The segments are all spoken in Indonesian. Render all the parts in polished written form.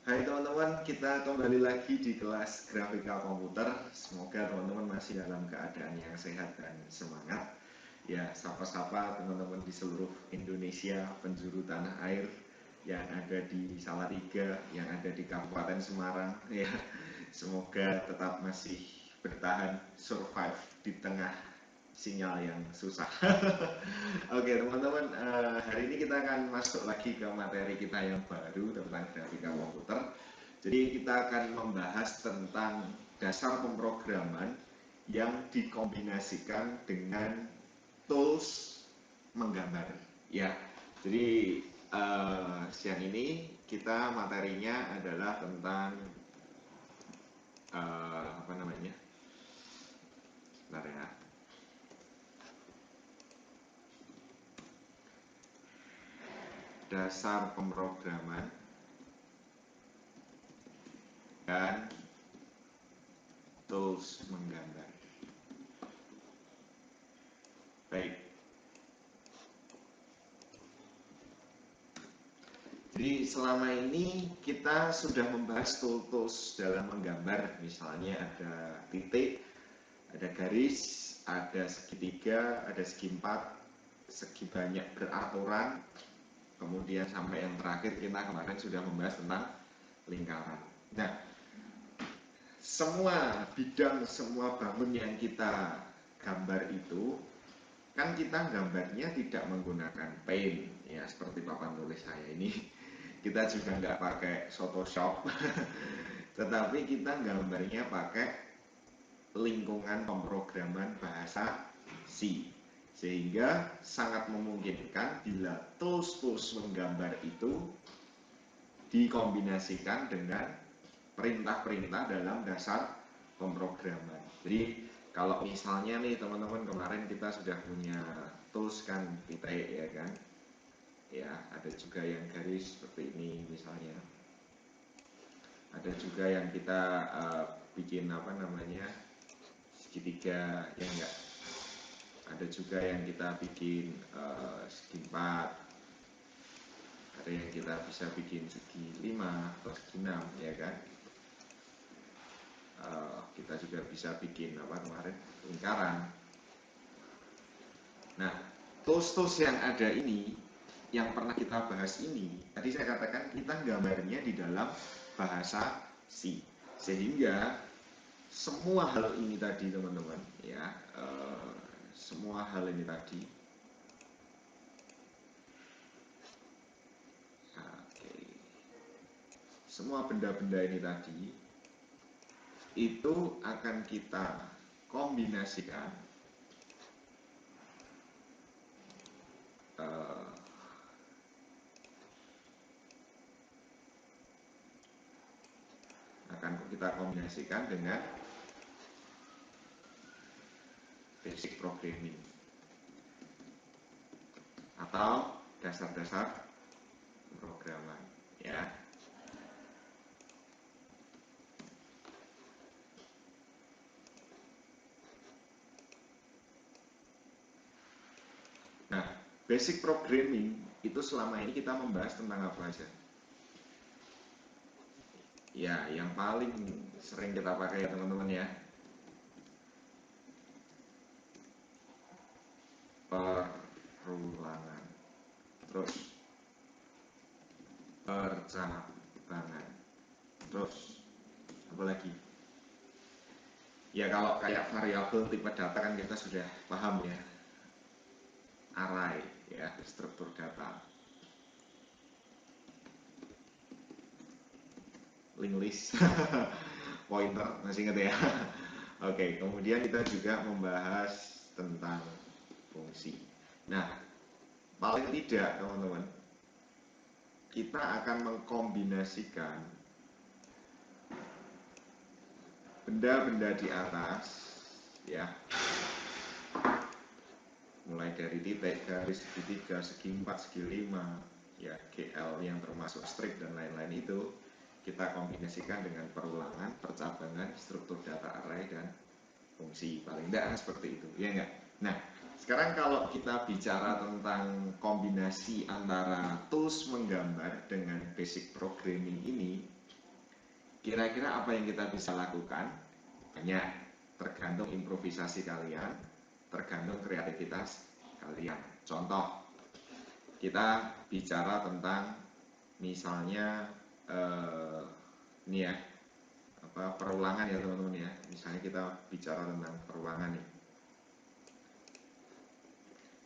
Hai teman-teman, kita kembali lagi di kelas grafika komputer. Semoga teman-teman masih dalam keadaan yang sehat dan semangat. Ya, sapa-sapa teman-teman di seluruh Indonesia, penjuru tanah air yang ada di Salatiga, yang ada di Kabupaten Semarang. Ya, semoga tetap masih bertahan, survive di tengah sinyal yang susah. Oke teman-teman, hari ini kita akan masuk lagi ke materi kita yang baru tentang grafika komputer. Jadi kita akan membahas tentang dasar pemrograman yang dikombinasikan dengan tools menggambar. Ya, jadi siang ini kita materinya adalah tentang apa namanya? Sebentar ya. Dasar pemrograman dan tools menggambar. Baik. Jadi selama ini kita sudah membahas tools dalam menggambar, misalnya ada titik, ada garis, ada segitiga, ada segi empat, segi banyak beraturan, kemudian sampai yang terakhir kita kemarin sudah membahas tentang lingkaran. Nah, semua bidang, semua bangun yang kita gambar itu kan kita gambarnya tidak menggunakan paint ya, seperti papan tulis saya ini. Kita juga nggak pakai Photoshop tetapi kita gambarnya pakai lingkungan pemrograman bahasa C, sehingga sangat memungkinkan bila tools menggambar itu dikombinasikan dengan perintah-perintah dalam dasar pemrograman. Jadi kalau misalnya nih teman-teman, kemarin kita sudah punya tools kan, titik ya kan, ya ada juga yang garis seperti ini misalnya, ada juga yang kita bikin apa namanya segitiga ya enggak, ada juga yang kita bikin segi 4, ada yang kita bisa bikin segi 5 atau segi 6 ya kan. Kita juga bisa bikin apa kemarin, lingkaran. Nah, tools yang ada ini, yang pernah kita bahas ini, tadi saya katakan kita gambarnya di dalam bahasa C, sehingga semua hal ini tadi teman-teman ya, semua hal ini tadi, semua benda-benda ini tadi itu akan kita kombinasikan dengan basic programming atau dasar-dasar pemrograman ya. Nah, basic programming itu selama ini kita membahas tentang apa aja? Ya, yang paling sering kita pakai ya teman-teman ya, perulangan, terus percabangan, terus apa lagi? Ya kalau kayak variabel tipe data kan kita sudah paham ya, array ya, struktur data, linked list, pointer, masih ingat ya? Oke, kemudian kita juga membahas tentang fungsi. Nah, paling tidak teman-teman, kita akan mengkombinasikan benda-benda di atas ya, mulai dari titik, garis, segitiga, segi 4, segi 5 ya, GL yang termasuk strip dan lain-lain itu kita kombinasikan dengan perulangan, percabangan, struktur data array, dan fungsi. Paling tidak kan seperti itu ya enggak? Nah, sekarang kalau kita bicara tentang kombinasi antara tools menggambar dengan basic programming ini, Kira-kira apa yang kita bisa lakukan? Banyak, tergantung improvisasi kalian, tergantung kreativitas kalian. Contoh, kita bicara tentang misalnya ini ya, perulangan ya teman-teman ya. Misalnya kita bicara tentang perulangan nih.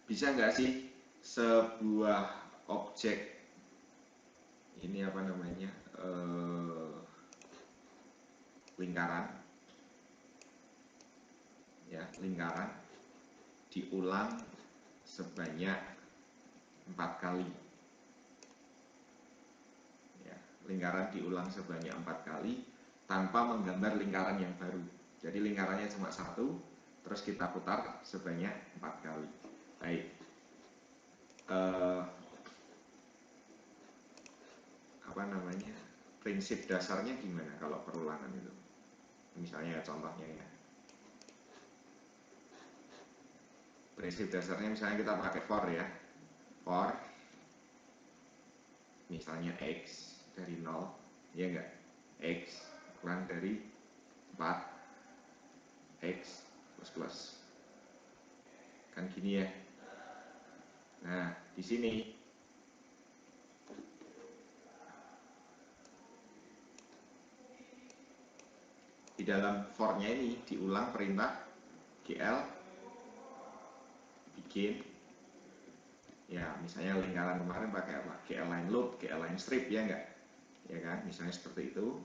Bisa nggak sih sebuah objek ini apa namanya, lingkaran ya, lingkaran diulang sebanyak 4 kali ya, lingkaran diulang sebanyak 4 kali tanpa menggambar lingkaran yang baru. Jadi lingkarannya cuma satu, terus kita putar sebanyak 4 kali. Baik, apa namanya, prinsip dasarnya gimana kalau perulangan itu? Misalnya contohnya ya, prinsip dasarnya misalnya kita pakai for ya, for misalnya x dari 0 ya enggak, x kurang dari 4 x plus kan gini ya. Nah di sini di dalam for-nya ini diulang perintah gl bikin ya, misalnya lingkaran kemarin pakai apa, gl line loop, gl line strip ya enggak, ya kan, misalnya seperti itu,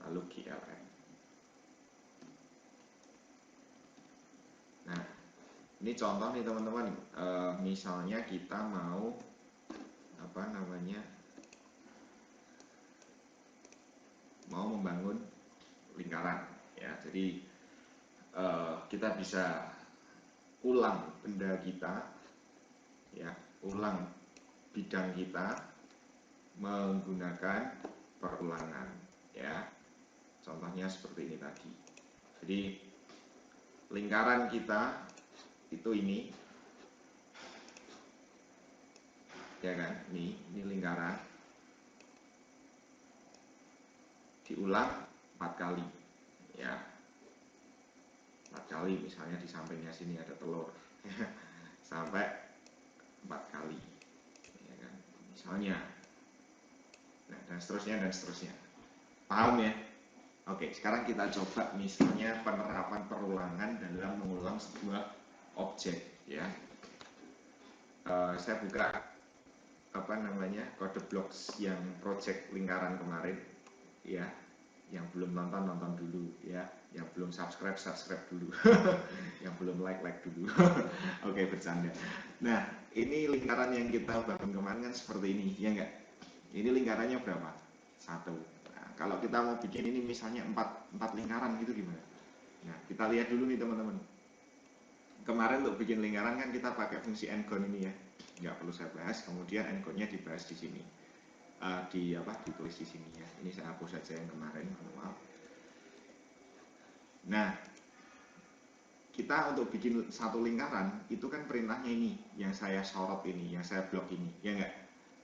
lalu gln. Nah ini contoh nih teman-teman, misalnya kita mau apa namanya, mau membangun lingkaran ya. Jadi kita bisa ulang benda kita ya, ulang bidang kita menggunakan perulangan ya. Contohnya seperti ini tadi. Jadi lingkaran kita itu ini ya kan, ini lingkaran diulang 4 kali ya, 4 kali, misalnya di sampingnya sini ada telur sampai 4 kali ya kan, misalnya. Nah, dan seterusnya, paham ya? Oke, sekarang kita coba misalnya penerapan perulangan dalam mengulang sebuah objek ya. Saya buka apa namanya, kode blocks yang project lingkaran kemarin ya. Yang belum nonton dulu ya, yang belum subscribe dulu yang belum like dulu oke, bercanda. Nah ini lingkaran yang kita bangun kemarin kan seperti ini ya enggak, ini lingkarannya berapa, 1. Nah, kalau kita mau bikin ini misalnya 4 lingkaran gitu gimana? Nah kita lihat dulu nih teman-teman, kemarin untuk bikin lingkaran kan kita pakai fungsi ngon ini ya, nggak perlu saya bahas. Kemudian ngonnya dibahas di sini, ditulis di sini ya. Ini saya hapus saja yang kemarin, maaf. Nah kita untuk bikin satu lingkaran itu kan perintahnya ini yang saya sorot ini, yang saya blok ini ya enggak.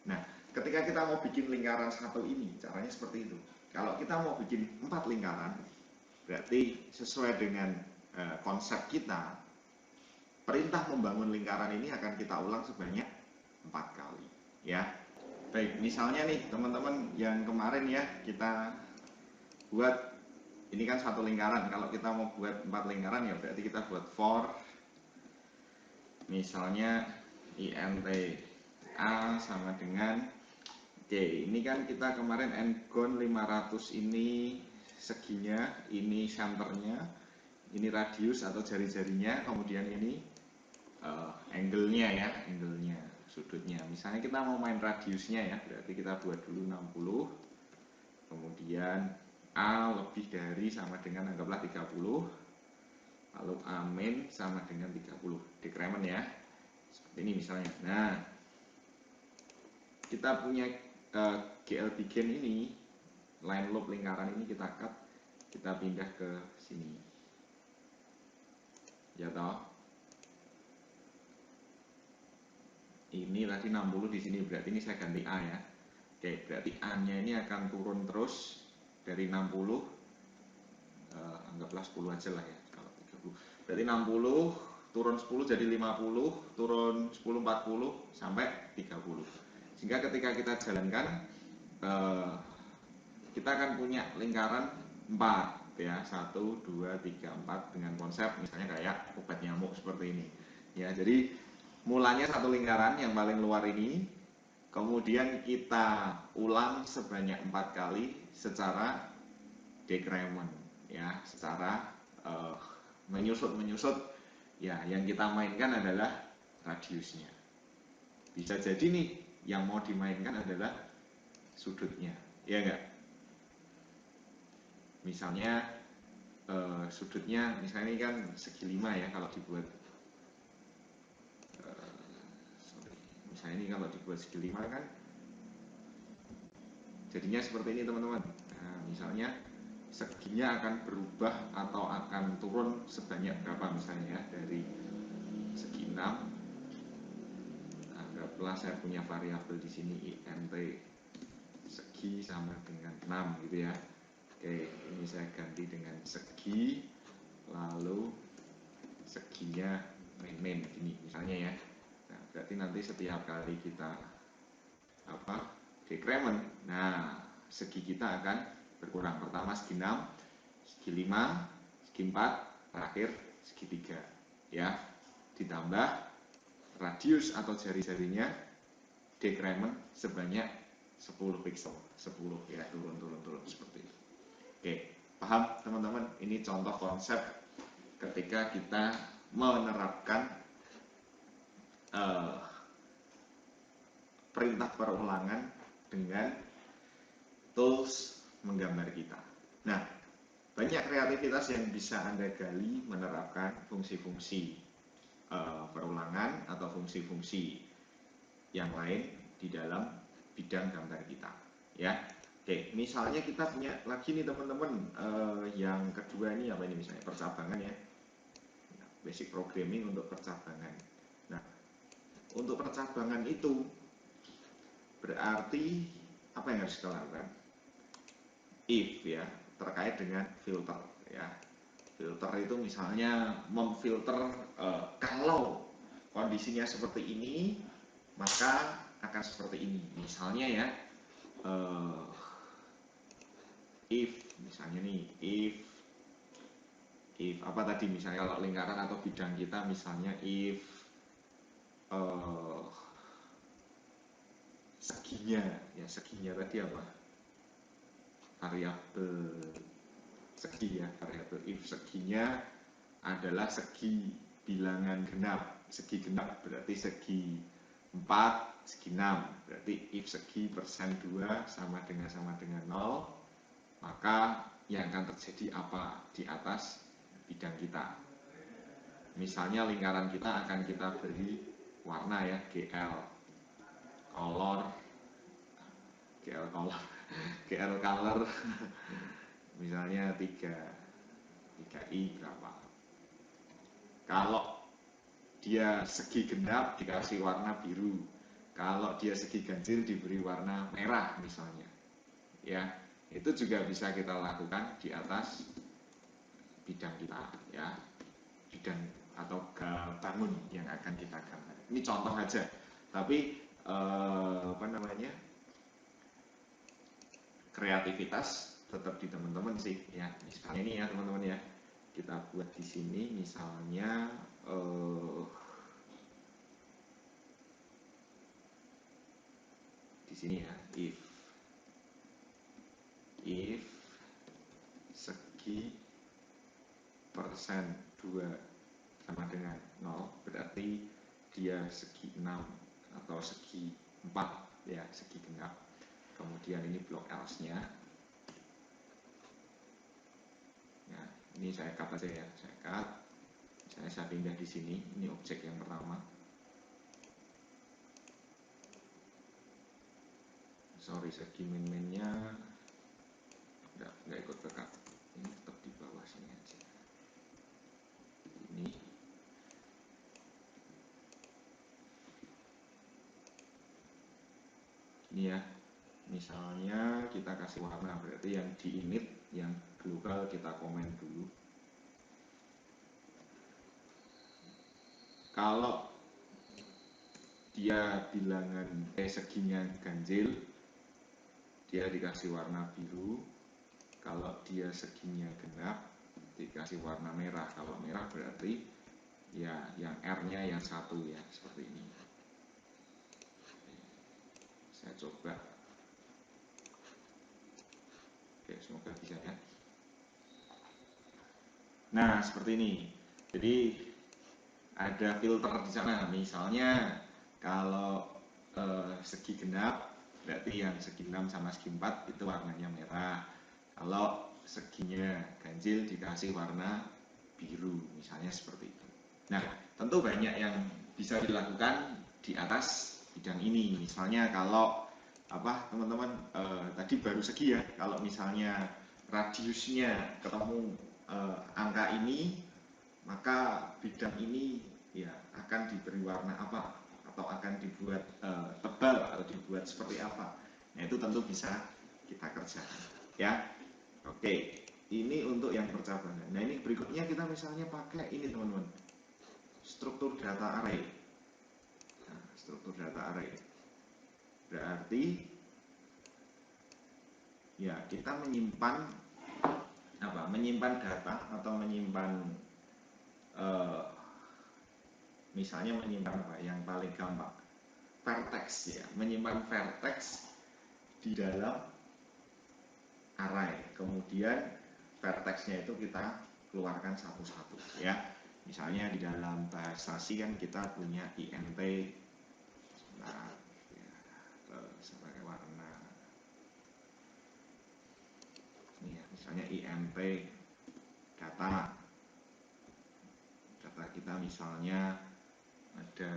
Nah ketika kita mau bikin lingkaran satu ini caranya seperti itu. Kalau kita mau bikin 4 lingkaran berarti sesuai dengan konsep kita, perintah membangun lingkaran ini akan kita ulang sebanyak 4 kali ya. Baik, misalnya nih teman-teman yang kemarin ya kita buat, ini kan satu lingkaran. Kalau kita mau buat 4 lingkaran ya berarti kita buat for misalnya int a sama dengan, oke, ini kan kita kemarin ngon 500 ini seginya, ini centernya, ini radius atau jari-jarinya, kemudian ini angle-nya ya, angle-nya, sudutnya. Misalnya kita mau main radiusnya ya, berarti kita buat dulu 60, kemudian A lebih dari sama dengan anggaplah 30, lalu A min sama dengan 30, decrement ya, seperti ini misalnya. Nah kita punya GL begin ini, line loop lingkaran ini kita cut, kita pindah ke sini ya toh. Ini tadi 60 di sini, berarti ini saya ganti A ya. Oke, berarti A nya ini akan turun terus dari 60, anggaplah 10 aja lah ya, kalau 30 berarti 60 turun 10 jadi 50, turun 10 40 sampai 30. Sehingga ketika kita jalankan kita akan punya lingkaran 4 ya, 1 2 3 4 dengan konsep misalnya kayak obat nyamuk seperti ini ya. Jadi mulanya satu lingkaran yang paling luar ini, kemudian kita ulang sebanyak 4 kali secara decrement ya, secara menyusut ya. Yang kita mainkan adalah radiusnya. Bisa jadi nih yang mau dimainkan adalah sudutnya, ya enggak? Misalnya sudutnya misalnya ini kan segi 5 ya, kalau dibuat misalnya ini kalau dibuat segi 5 kan jadinya seperti ini teman-teman. Nah, misalnya seginya akan berubah atau akan turun sebanyak berapa misalnya ya, dari segi 6, anggaplah saya punya variabel di sini int segi sama dengan 6 gitu ya. Oke, ini saya ganti dengan segi, lalu seginya main gini misalnya ya. Nah, berarti nanti setiap kali kita decrement, nah segi kita akan berkurang. Pertama segi 6, segi 5, segi 4, terakhir segi 3 ya. Ditambah radius atau jari-jarinya decrement sebanyak 10 pixel, 10 ya, turun seperti itu. Oke, paham teman-teman? Ini contoh konsep ketika kita menerapkan perintah perulangan dengan tools menggambar kita. Nah, banyak kreativitas yang bisa Anda gali menerapkan fungsi-fungsi perulangan atau fungsi-fungsi yang lain di dalam bidang gambar kita ya. Oke, misalnya kita punya lagi nih teman-teman, yang kedua ini apa ini, misalnya percabangan ya, basic programming untuk percabangan. Nah, untuk percabangan itu berarti apa yang harus kita lakukan? If ya, terkait dengan filter ya. Filter itu misalnya memfilter kalau kondisinya seperti ini maka akan seperti ini. Misalnya ya, if misalnya nih, if apa tadi, misalnya kalau lingkaran atau bidang kita misalnya if seginya ya, seginya tadi apa, variabel segi ya, variabel if seginya adalah segi bilangan genap. Segi genap berarti segi 4, segi 6. Berarti if segi persen 2 sama dengan 0, maka yang akan terjadi apa di atas bidang kita. Misalnya lingkaran kita akan kita beri warna ya, GL color misalnya 3i berapa. Kalau dia segi genap dikasih warna biru, kalau dia segi ganjil diberi warna merah misalnya ya. Itu juga bisa kita lakukan di atas bidang kita ya, bidang atau bangun yang akan kita gambar. Ini contoh aja, tapi kreativitas tetap di teman-teman sih ya. Misalnya ini ya teman-teman ya, kita buat di sini misalnya di sini ya, if segi persen 2 sama dengan 0, berarti dia segi 6 atau segi 4 ya, segi genap. Kemudian ini blok else nya. Nah, ini saya cut aja ya, saya cut. Saya pindah di sini, ini objek yang pertama. Sorry, segi min-minnya nggak ikut ke cut. Ini tetap di bawah sini aja. Ini ya, Misalnya kita kasih warna, berarti yang di init, yang global kita komen dulu. Kalau dia bilangan seginya ganjil, dia dikasih warna biru. Kalau dia seginya genap, dikasih warna merah. Kalau merah berarti ya yang R-nya yang 1 ya, seperti ini. Saya coba. Oke, semoga bisa ya. Nah, seperti ini. Jadi ada filter di sana. Misalnya kalau segi genap, berarti yang segi 6 sama segi 4 itu warnanya merah. Kalau seginya ganjil dikasih warna biru, misalnya seperti itu. Nah, tentu banyak yang bisa dilakukan di atas bidang ini. Misalnya kalau teman-teman tadi baru segi ya, kalau misalnya radiusnya ketemu angka ini, maka bidang ini ya akan diberi warna apa, atau akan dibuat tebal atau dibuat seperti apa. Nah, itu tentu bisa kita kerjakan ya. Oke, ini untuk yang percabangan. Nah, ini berikutnya kita misalnya pakai ini teman-teman, struktur data array. Nah, struktur data array berarti ya kita menyimpan data atau menyimpan misalnya menyimpan yang paling gampang, vertex ya, menyimpan vertex di dalam array. Kemudian vertexnya itu kita keluarkan satu-satu ya. Misalnya di dalam bahasa C kan kita punya int, nah, ya, sebagai warna ini ya, misalnya int data kita misalnya ada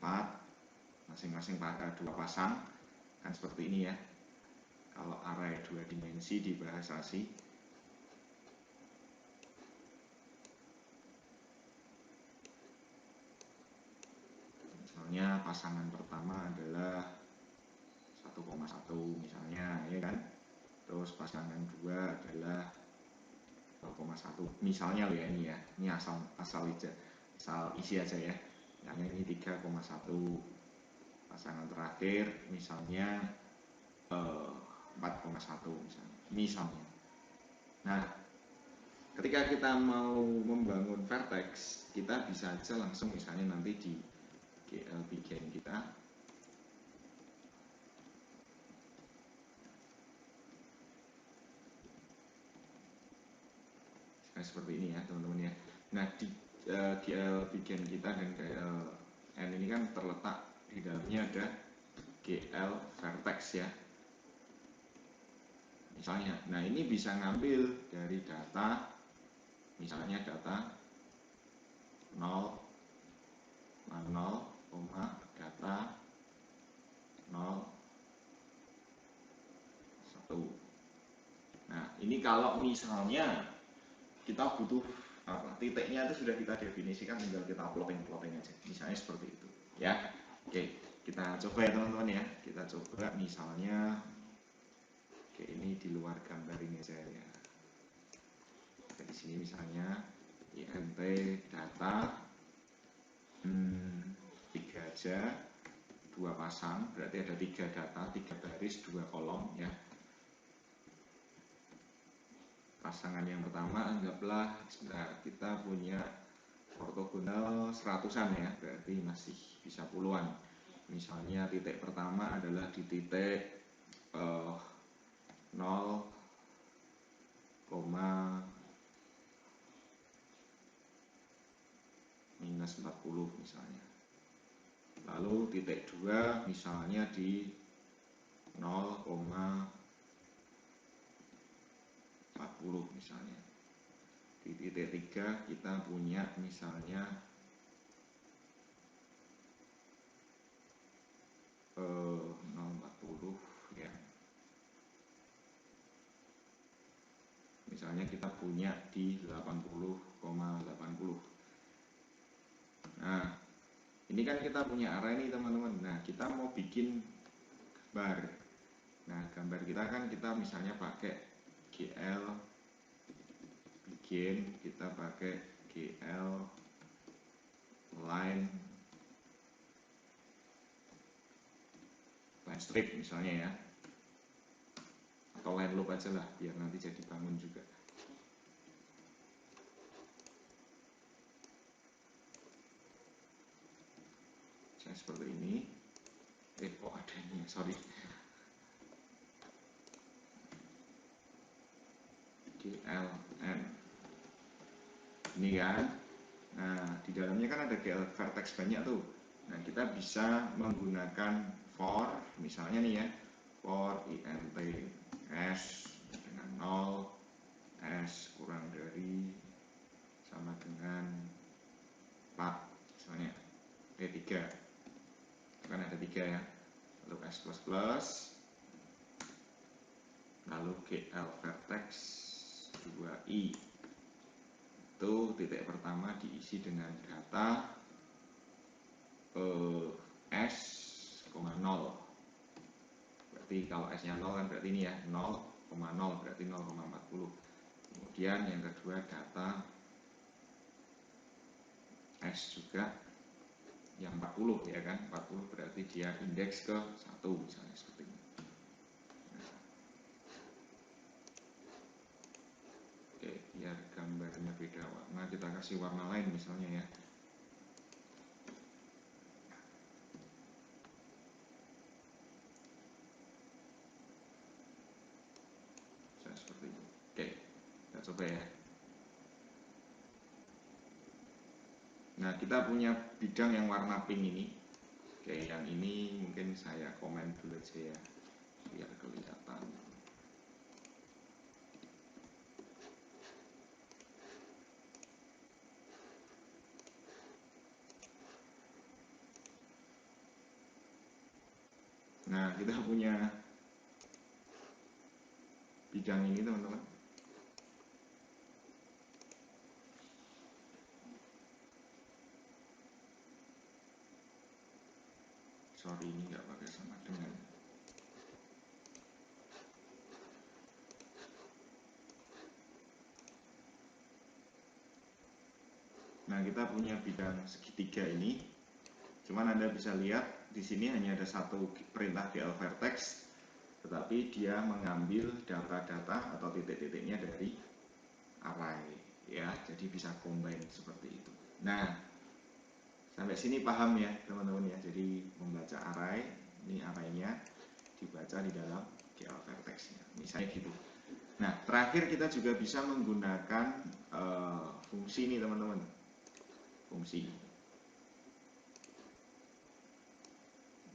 4, masing-masing pada 2 pasang, kan seperti ini ya. Kalau array 2 dimensi di bahasa C. Misalnya pasangan pertama adalah 1,1 misalnya ya kan. Terus pasangan 2 adalah 0,1 misalnya ya, ini ya. Ini asal isi aja ya. Yang ini 3,1. Pasangan terakhir misalnya 4,1 misalnya. Nah, ketika kita mau membangun vertex, kita bisa aja langsung misalnya nanti di GL begin kita seperti ini ya teman-teman ya. Nah, di GL begin kita dan GL N ini kan terletak di dalamnya ada GL vertex ya. Misalnya, nah ini bisa ngambil dari data, misalnya data 0, 0, data 0, 1. Nah, ini kalau misalnya kita butuh titiknya itu sudah kita definisikan, tinggal kita plotting aja. Misalnya seperti itu ya. Oke, kita coba ya teman-teman ya. Kita coba misalnya, oke ini di luar gambar ini aja ya. Di sini misalnya int data 3 aja, 2 pasang, berarti ada 3 data, 3 baris, 2 kolom ya. Pasangan yang pertama anggaplah kita punya ortogonal 100-an ya, berarti masih bisa puluhan. Misalnya titik pertama adalah di titik 0, minus 40 misalnya. Lalu titik 2 misalnya di 0,40 misalnya. Di titik 3 kita punya misalnya 0,40 ya. Misalnya kita punya di 80,80. Nah, ini kan kita punya array nih teman-teman. Nah, kita mau bikin bar. Nah, gambar kita kan kita misalnya pakai GL bikin, kita pakai GL line strip misalnya ya, atau line loop aja lah biar nanti jadi bangun juga. Saya seperti ini. Oh ada ini, sorry. GLN ini kan. Nah, di dalamnya kan ada GL vertex banyak tuh. Nah, kita bisa menggunakan for, misalnya nih ya, for int s dengan 0, s kurang dari sama dengan 4, misalnya 3. Kan ada 3 ya. Lalu s plus plus, lalu GL vertex 2i. Itu titik pertama diisi dengan data s, 0. Berarti kalau s nya 0 kan berarti ini ya 0,0 berarti 0,40. Kemudian yang kedua data s juga yang 40 ya kan, 40 berarti dia indeks ke 1 misalnya seperti ini. Oke, biar gambarnya beda warna kita kasih warna lain misalnya ya. Seperti itu. Oke, kita coba ya. Nah, kita punya bidang yang warna pink ini. Oke, yang ini mungkin saya komen dulu aja ya, biar kelihatan. Nah, kita punya bidang ini teman-teman. Sorry, ini nggak pakai sama dengan. Nah, kita punya bidang segitiga ini. Cuman Anda bisa lihat di sini hanya ada satu perintah GL vertex, tetapi dia mengambil data-data atau titik-titiknya dari array ya. Jadi bisa combine seperti itu. Nah, sampai sini paham ya teman-teman ya. Jadi membaca array, ini arraynya dibaca di dalam GL vertexnya, misalnya gitu. Nah, terakhir kita juga bisa menggunakan fungsi ini teman-teman. Fungsi.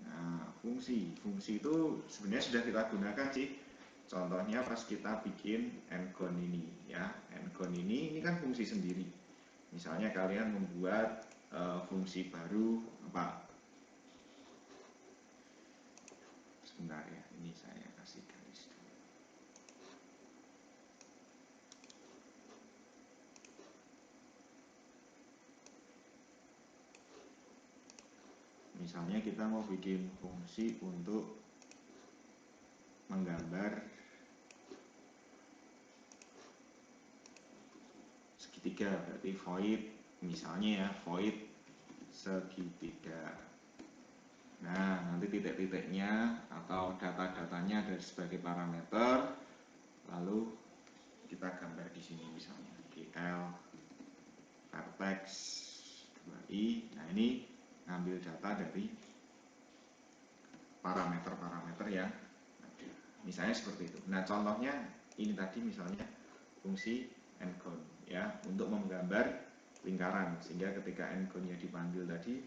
Nah, fungsi itu sebenarnya sudah kita gunakan sih. Contohnya pas kita bikin ngon ini ya. Ngon ini kan fungsi sendiri. Misalnya kalian membuat fungsi baru apa? Sebentar ya, ini saya kasih garis dulu. Misalnya kita mau bikin fungsi untuk menggambar segitiga, berarti void, misalnya ya void segitiga. Nah, nanti titik-titiknya atau data-datanya ada sebagai parameter, lalu kita gambar di sini misalnya GL vertex 2i. Nah, ini ngambil data dari parameter-parameter yang ada. Misalnya seperti itu. Nah, contohnya ini tadi misalnya fungsi ngon ya, untuk menggambar lingkaran, sehingga ketika ngon-nya dipanggil tadi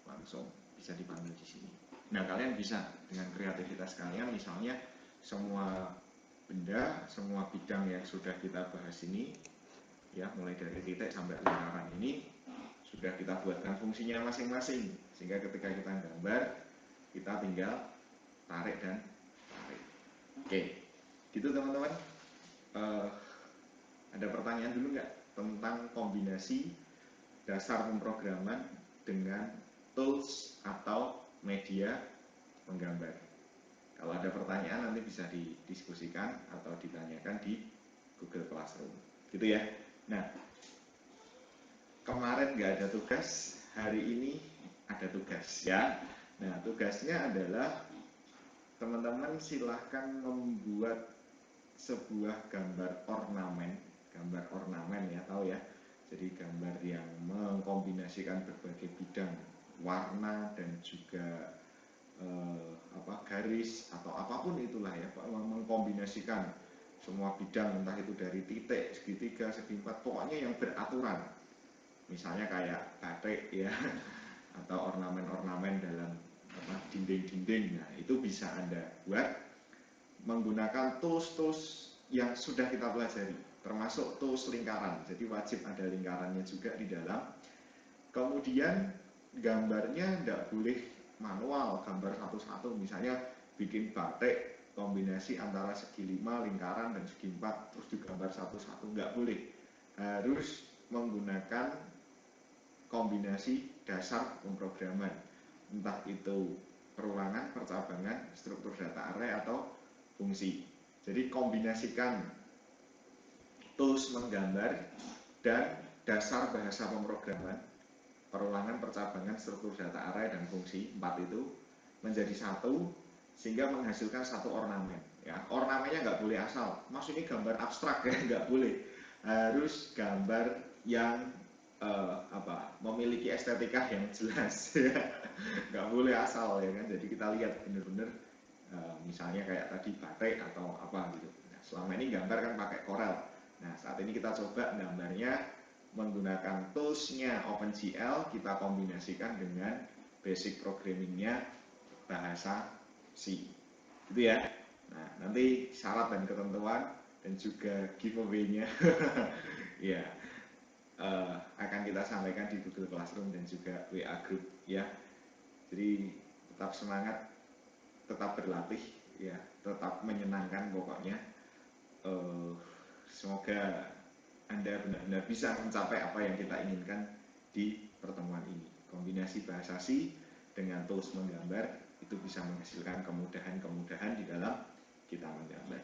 langsung bisa dipanggil di sini. Nah, kalian bisa dengan kreativitas kalian, misalnya semua benda, semua bidang yang sudah kita bahas ini, ya mulai dari titik sampai lingkaran ini sudah kita buatkan fungsinya masing-masing, sehingga ketika kita gambar, kita tinggal tarik dan tarik. Oke, gitu teman-teman. Ada pertanyaan dulu nggak tentang kombinasi dasar pemrograman dengan tools atau media menggambar? Kalau ada pertanyaan nanti bisa didiskusikan atau ditanyakan di Google Classroom. Gitu ya. Nah, kemarin nggak ada tugas, hari ini ada tugas ya. Nah, tugasnya adalah teman-teman silahkan membuat sebuah gambar ornamen ya, tahu ya. Jadi gambar yang mengkombinasikan berbagai bidang warna dan juga garis atau apapun itulah ya, mengkombinasikan semua bidang, entah itu dari titik, segitiga, segi empat, pokoknya yang beraturan. Misalnya kayak batik ya, atau ornamen-ornamen dalam dinding-dinding. Nah, itu bisa Anda buat menggunakan tools-tools yang sudah kita pelajari, termasuk tools lingkaran. Jadi wajib ada lingkarannya juga di dalam. Kemudian gambarnya tidak boleh manual, gambar satu-satu. Misalnya bikin batik kombinasi antara segi 5, lingkaran, dan segi 4, terus digambar satu-satu, nggak boleh. Harus menggunakan kombinasi dasar pemrograman, entah itu perulangan, percabangan, struktur data array, atau fungsi. Jadi kombinasikan tools menggambar dan dasar bahasa pemrograman, perulangan, percabangan, struktur data array, dan fungsi, 4 itu menjadi satu sehingga menghasilkan satu ornamen. Ya, ornamennya nggak boleh asal, mas ini gambar abstrak ya, nggak boleh. Harus gambar yang memiliki estetika yang jelas ya, nggak boleh asal ya kan. Jadi kita lihat benar-benar misalnya kayak tadi batik atau apa gitu. Nah, selama ini gambar kan pakai Corel. Nah, saat ini kita coba gambarnya menggunakan toolsnya OpenGL, kita kombinasikan dengan basic programmingnya bahasa C. Gitu ya. Nah, nanti syarat dan ketentuan dan juga giveaway-nya ya akan kita sampaikan di Google Classroom dan juga WA Group ya. Jadi tetap semangat, tetap berlatih ya, tetap menyenangkan pokoknya. Semoga Anda benar-benar bisa mencapai apa yang kita inginkan di pertemuan ini. Kombinasi bahasa C dengan tools menggambar itu bisa menghasilkan kemudahan-kemudahan di dalam kita menggambar.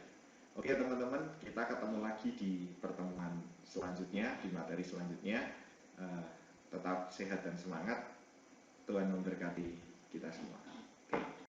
Oke teman-teman, kita ketemu lagi di pertemuan selanjutnya, di materi selanjutnya. Tetap sehat dan semangat. Tuhan memberkati kita semua.